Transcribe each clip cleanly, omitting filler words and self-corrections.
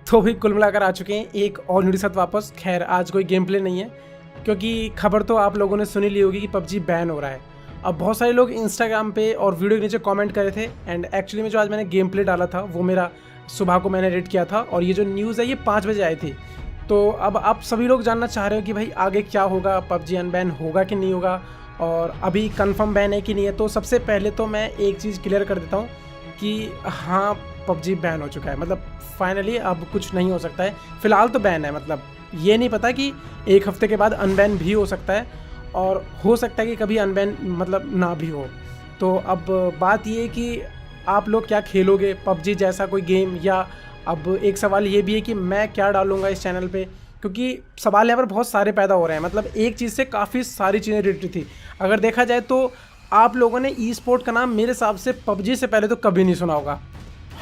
तो भी कुल मिलाकर आ चुके हैं एक और वीडियो साथ वापस। खैर आज कोई गेम प्ले नहीं है, क्योंकि खबर तो आप लोगों ने सुनी ली होगी कि पबजी बैन हो रहा है। अब बहुत सारे लोग इंस्टाग्राम पे और वीडियो के नीचे कमेंट करे थे, एंड एक्चुअली में जो आज मैंने गेम प्ले डाला था वो मेरा सुबह को मैंने एडिट किया था, और ये जो न्यूज़ है ये 5 बजे आई थी। तो अब आप सभी लोग जानना चाह रहे हो कि भाई आगे क्या होगा, पबजी अनबैन होगा कि नहीं होगा, और अभी कंफर्म बैन है कि नहीं है। तो सबसे पहले तो मैं एक चीज़ क्लियर कर देता हूँ कि हाँ, पबजी बैन हो चुका है। मतलब फाइनली अब कुछ नहीं हो सकता है, फ़िलहाल तो बैन है। मतलब ये नहीं पता कि एक हफ्ते के बाद अनबैन भी हो सकता है, और हो सकता है कि कभी अनबैन मतलब ना भी हो। तो अब बात ये है कि आप लोग क्या खेलोगे पबजी जैसा कोई गेम, या अब एक सवाल ये भी है कि मैं क्या डालूँगा इस चैनल पे, क्योंकि सवाल यहाँ पर बहुत सारे पैदा हो रहे हैं। मतलब एक चीज़ से काफ़ी सारी चीज़ें रिलेटेड थी। अगर देखा जाए तो आप लोगों ने ई स्पोर्ट का नाम मेरे हिसाब से पबजी से पहले तो कभी नहीं सुना होगा।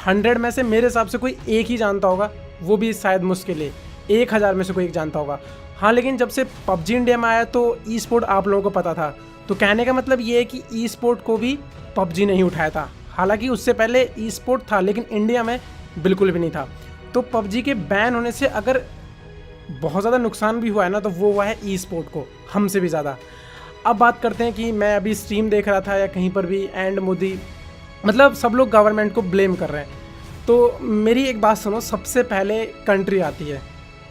100 में से मेरे हिसाब से कोई एक ही जानता होगा, वो भी शायद मुश्किल है 1000 में से कोई एक जानता होगा। हाँ, लेकिन जब से पबजी इंडिया में आया तो ई स्पोर्ट आप लोगों को पता था। तो कहने का मतलब ये है कि ई स्पोर्ट को भी पबजी नहीं उठाया था। हालांकि उससे पहले ई स्पोर्ट था, लेकिन इंडिया में बिल्कुल भी नहीं था। तो पबजी के बैन होने से अगर बहुत ज़्यादा नुकसान भी हुआ है ना, तो वो हुआ है ई स्पोर्ट को, हमसे भी ज़्यादा। अब बात करते हैं कि मैं अभी स्ट्रीम देख रहा था या कहीं पर भी, एंड मोदी मतलब सब लोग गवर्नमेंट को ब्लेम कर रहे हैं। तो मेरी एक बात सुनो, सबसे पहले कंट्री आती है,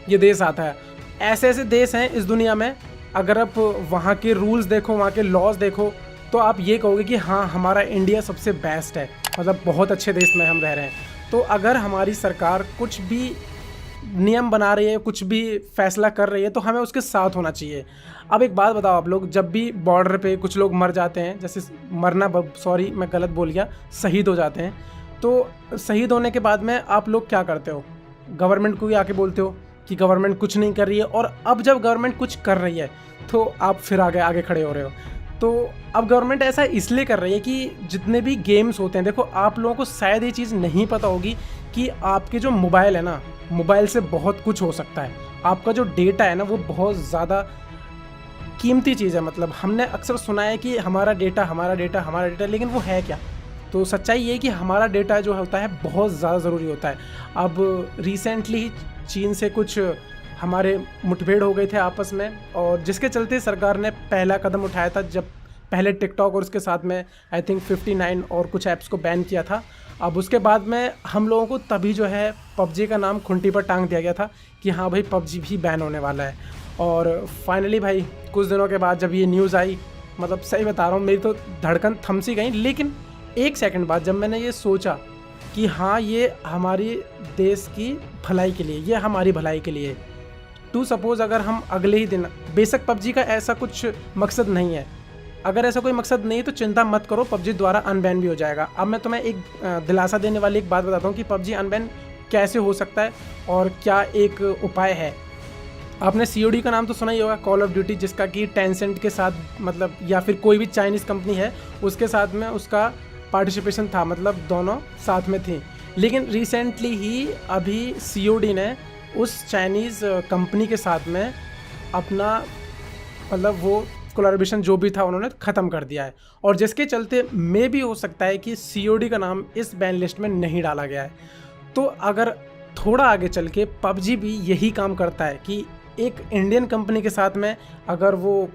ये देश आता है। ऐसे ऐसे देश हैं इस दुनिया में, अगर आप वहाँ के रूल्स देखो, वहाँ के लॉज देखो, तो आप ये कहोगे कि हाँ, हमारा इंडिया सबसे बेस्ट है, मतलब बहुत अच्छे देश में हम रह रहे हैं। तो अगर हमारी सरकार कुछ भी नियम बना रही है, कुछ भी फैसला कर रही है, तो हमें उसके साथ होना चाहिए। अब एक बात बताओ आप लोग, जब भी बॉर्डर पे कुछ लोग मर जाते हैं, जैसे मरना, सॉरी मैं गलत बोल गया, शहीद हो जाते हैं, तो शहीद होने के बाद में आप लोग क्या करते हो? गवर्नमेंट को भी आके बोलते हो कि गवर्नमेंट कुछ नहीं कर रही है। और अब जब गवर्नमेंट कुछ कर रही है तो आप फिर आगे खड़े हो रहे हो। तो अब गवर्नमेंट ऐसा इसलिए कर रही है कि जितने भी गेम्स होते हैं, देखो आप लोगों को शायद ये चीज़ नहीं पता होगी कि आपके जो मोबाइल है ना, मोबाइल से बहुत कुछ हो सकता है। आपका जो डेटा है ना, वो बहुत ज़्यादा कीमती चीज़ है। मतलब हमने अक्सर सुना है कि हमारा डेटा, लेकिन वो है क्या? तो सच्चाई ये है कि हमारा डेटा जो होता है बहुत ज़्यादा ज़रूरी होता है। अब रिसेंटली ही चीन से कुछ हमारे मुठभेड़ हो गए थे आपस में, और जिसके चलते सरकार ने पहला कदम उठाया था, जब पहले टिकटॉक और उसके साथ में आई थिंक 59 और कुछ ऐप्स को बैन किया था। अब उसके बाद में हम लोगों को तभी जो है पबजी का नाम खुंटी पर टांग दिया गया था कि हाँ भाई, पबजी भी बैन होने वाला है। और फाइनली भाई कुछ दिनों के बाद जब ये न्यूज़ आई, मतलब सही बता रहा हूँ, मेरी तो धड़कन थम सी गई। लेकिन एक सेकंड बाद जब मैंने ये सोचा कि हाँ, ये हमारी देश की भलाई के लिए, ये हमारी भलाई के लिए, टू सपोज़ अगर हम अगले ही दिन, बेशक पबजी का ऐसा कुछ मकसद नहीं है, अगर ऐसा कोई मकसद नहीं है तो चिंता मत करो, पबजी द्वारा अनबैन भी हो जाएगा। अब मैं तुम्हें एक दिलासा देने वाली एक बात बताता हूँ कि पबजी अनबैन कैसे हो सकता है और क्या एक उपाय है। आपने COD का नाम तो सुना ही होगा, कॉल ऑफ ड्यूटी, जिसका कि टेंसेंट के साथ, मतलब या फिर कोई भी चाइनीज़ कंपनी है उसके साथ में उसका पार्टिसिपेशन था, मतलब दोनों साथ में थी। लेकिन रिसेंटली ही अभी COD ने उस चाइनीज़ कंपनी के साथ में अपना, मतलब वो कोलैबोरेशन जो भी था उन्होंने ख़त्म कर दिया है, और जिसके चलते मे भी हो सकता है कि COD का नाम इस बैन लिस्ट में नहीं डाला गया है। तो अगर थोड़ा आगे चल के पबजी भी यही काम करता है कि एक इंडियन कंपनी के साथ में अगर वो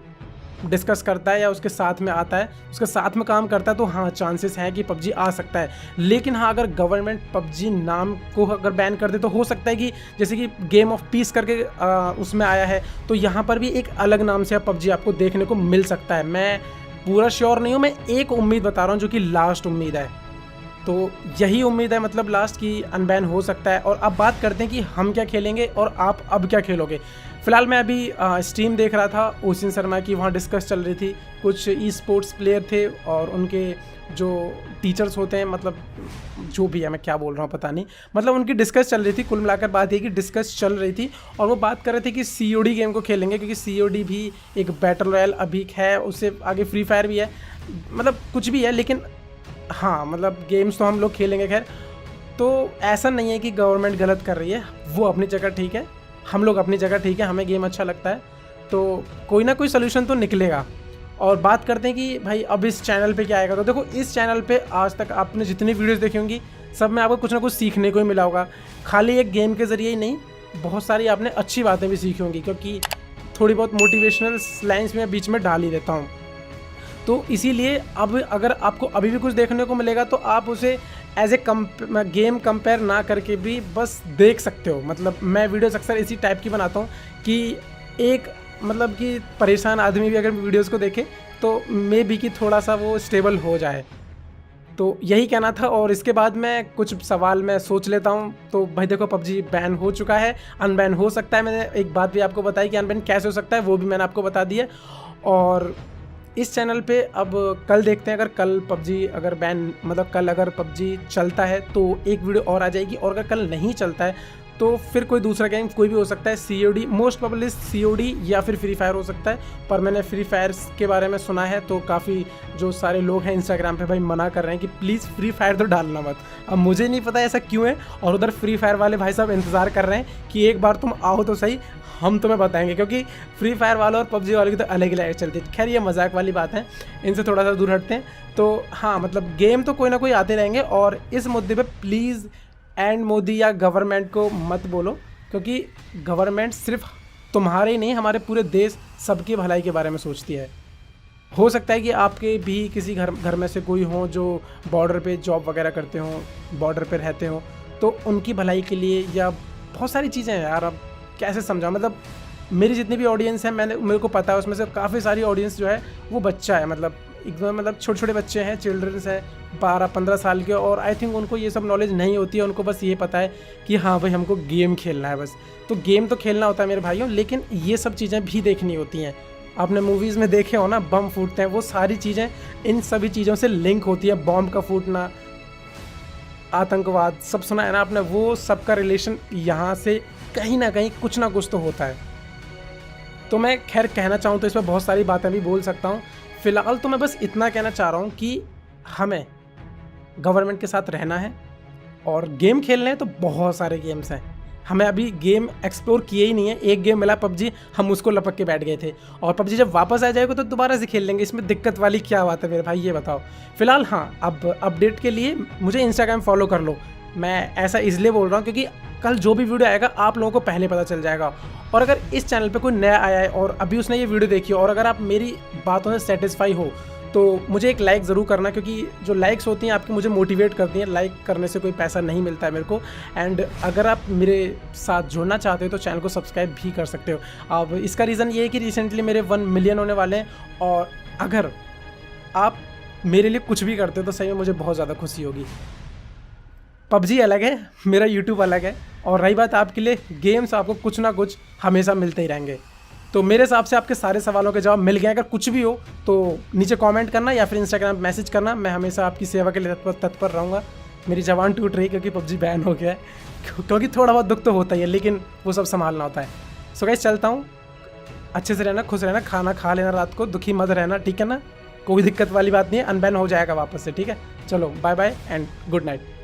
डिस्कस करता है या उसके साथ में आता है, उसके साथ में काम करता है, तो हाँ, चांसेस हैं कि पबजी आ सकता है। लेकिन हाँ, अगर गवर्नमेंट पबजी नाम को अगर बैन कर दे तो हो सकता है कि जैसे कि गेम ऑफ पीस करके उसमें आया है, तो यहाँ पर भी एक अलग नाम से पबजी आपको देखने को मिल सकता है। मैं पूरा श्योर नहीं हूँ, मैं एक उम्मीद बता रहा हूँ जो कि लास्ट उम्मीद है। तो यही उम्मीद है, मतलब लास्ट की अनबैन हो सकता है। और अब बात करते हैं कि हम क्या खेलेंगे और आप अब क्या खेलोगे। फ़िलहाल मैं अभी स्ट्रीम देख रहा था ओशिन शर्मा की, वहाँ डिस्कस चल रही थी। कुछ ई स्पोर्ट्स प्लेयर थे और उनके जो टीचर्स होते हैं, मतलब जो भी है, मैं क्या बोल रहा हूँ पता नहीं, मतलब उनकी डिस्कस चल रही थी। कुल मिलाकर बात ये कि डिस्कस चल रही थी और वो बात कर रहे थे कि COD गेम को खेलेंगे, क्योंकि COD भी एक बैटल रॉयल अभी है, उससे आगे फ्री फायर भी है, मतलब कुछ भी है। लेकिन हाँ, मतलब गेम्स तो हम लोग खेलेंगे। खैर, तो ऐसा नहीं है कि गवर्नमेंट गलत कर रही है, वो अपनी जगह ठीक है, हम लोग अपनी जगह ठीक है, हमें गेम अच्छा लगता है, तो कोई ना कोई सोल्यूशन तो निकलेगा। और बात करते हैं कि भाई अब इस चैनल पे क्या आएगा। तो देखो, इस चैनल पे आज तक आपने जितनी वीडियोस देखी होंगी सब में आपको कुछ ना कुछ सीखने को ही मिला होगा। खाली एक गेम के ज़रिए ही नहीं, बहुत सारी आपने अच्छी बातें भी सीखी होंगी, क्योंकि थोड़ी बहुत मोटिवेशनल लाइन्स में बीच में डाल ही देता हूँ। तो इसीलिए अब अगर आपको अभी भी कुछ देखने को मिलेगा तो आप उसे एज ए गेम कंपेयर ना करके भी बस देख सकते हो। मतलब मैं वीडियोस अक्सर इसी टाइप की बनाता हूँ कि एक मतलब कि परेशान आदमी भी अगर वीडियोस को देखे तो मे बी कि थोड़ा सा वो स्टेबल हो जाए। तो यही कहना था। और इसके बाद मैं कुछ सवाल मैं सोच लेता हूँ। तो भाई देखो, पबजी बैन हो चुका है, अनबैन हो सकता है। मैंने एक बात भी आपको बताई कि अनबैन कैसे हो सकता है, वो भी मैंने आपको बता दी है। और इस चैनल पे अब कल देखते हैं, अगर कल पबजी अगर बैन मतलब कल अगर पबजी चलता है तो एक वीडियो और आ जाएगी, और अगर कल नहीं चलता है तो फिर कोई दूसरा गेम कोई भी हो सकता है, COD मोस्ट प्रोबेबली COD या फिर फ्री फायर हो सकता है। पर मैंने फ्री फायर के बारे में सुना है तो काफ़ी जो सारे लोग हैं इंस्टाग्राम पे भाई मना कर रहे हैं कि प्लीज़ फ्री फायर तो डालना मत। अब मुझे नहीं पता ऐसा क्यों है, और उधर फ्री फायर वाले भाई साहब इंतज़ार कर रहे हैं कि एक बार तुम आओ तो सही, हम तुम्हें बताएंगे। क्योंकि फ्री फायर वालों और पबजी वालों की तो अलग ही लाइफ चलती है। खैर ये मजाक वाली बात है, इनसे थोड़ा सा दूर हटते हैं। तो हाँ, मतलब गेम तो कोई ना कोई आते रहेंगे, और इस मुद्दे पे प्लीज़ एंड मोदी या गवर्नमेंट को मत बोलो, क्योंकि गवर्नमेंट सिर्फ तुम्हारे ही नहीं, हमारे पूरे देश सबकी भलाई के बारे में सोचती है। हो सकता है कि आपके भी किसी घर में से कोई हो जो बॉर्डर पे जॉब वगैरह करते हों, बॉर्डर पे रहते हों, तो उनकी भलाई के लिए या बहुत सारी चीज़ें हैं यार। अब कैसे समझाऊं, मतलब मेरी जितनी भी ऑडियंस है मेरे को पता है उसमें से काफ़ी सारी ऑडियंस जो है वो बच्चा है, मतलब एकदम मतलब छोटे छोटे बच्चे हैं, चिल्ड्रंस हैं 12-15 साल के। और आई थिंक उनको ये सब नॉलेज नहीं होती है, उनको बस ये पता है कि हाँ भाई हमको गेम खेलना है बस। तो गेम तो खेलना होता है मेरे भाइयों, लेकिन ये सब चीज़ें भी देखनी होती हैं। आपने मूवीज़ में देखे हो ना, बम फूटते हैं, वो सारी चीज़ें इन सभी चीज़ों से लिंक होती है। बॉम्ब का फूटना, आतंकवाद, सब सुना है ना आपने, वो सब का रिलेशन यहाँ से कहीं ना कहीं कुछ ना कुछ तो होता है। तो मैं खैर कहना चाहूँ तो इस पर बहुत सारी बातें भी बोल सकता हूँ। फ़िलहाल तो मैं बस इतना कहना चाह रहा हूँ कि हमें गवर्नमेंट के साथ रहना है, और गेम खेलने हैं तो बहुत सारे गेम्स हैं। हमें अभी गेम एक्सप्लोर किए ही नहीं है। एक गेम मिला पबजी, हम उसको लपक के बैठ गए थे, और पबजी जब वापस आ जाएगा तो दोबारा से खेल लेंगे। इसमें दिक्कत वाली क्या बात है मेरे भाई, ये बताओ। फिलहाल हाँ, अब अपडेट के लिए मुझे इंस्टाग्राम फॉलो कर लो। मैं ऐसा इसलिए बोल रहा हूँ क्योंकि कल जो भी वीडियो आएगा आप लोगों को पहले पता चल जाएगा। और अगर इस चैनल पे कोई नया आया है और अभी उसने ये वीडियो देखी हो, और अगर आप मेरी बातों से सेटिस्फाई हो, तो मुझे एक लाइक ज़रूर करना, क्योंकि जो लाइक्स होती हैं आपकी मुझे मोटिवेट करती हैं। लाइक करने से कोई पैसा नहीं मिलता है मेरे को। एंड अगर आप मेरे साथ जुड़ना चाहते हो तो चैनल को सब्सक्राइब भी कर सकते हो। अब इसका रीज़न ये है कि रिसेंटली मेरे 1 मिलियन होने वाले हैं, और अगर आप मेरे लिए कुछ भी करते हो तो सही में मुझे बहुत ज़्यादा खुशी होगी। पबजी अलग है, मेरा यूट्यूब अलग है, और रही बात आपके लिए गेम्स, आपको कुछ ना कुछ हमेशा मिलते ही रहेंगे। तो मेरे हिसाब से आपके सारे सवालों के जवाब मिल गए। अगर कुछ भी हो तो नीचे कमेंट करना या फिर इंस्टाग्राम पे मैसेज करना। मैं हमेशा आपकी सेवा के लिए तत्पर रहूँगा। मेरी जवान टूट रही क्योंकि पबजी बैन हो गया है, क्योंकि थोड़ा बहुत दुख तो होता ही है, लेकिन वो सब संभालना होता है। सो गाइस चलता हूँ, अच्छे से रहना, खुश रहना, खाना खा लेना रात को, दुखी मत रहना, ठीक है ना। कोई दिक्कत वाली बात नहीं है, अनबैन हो जाएगा वापस से, ठीक है। चलो bye bye and good night.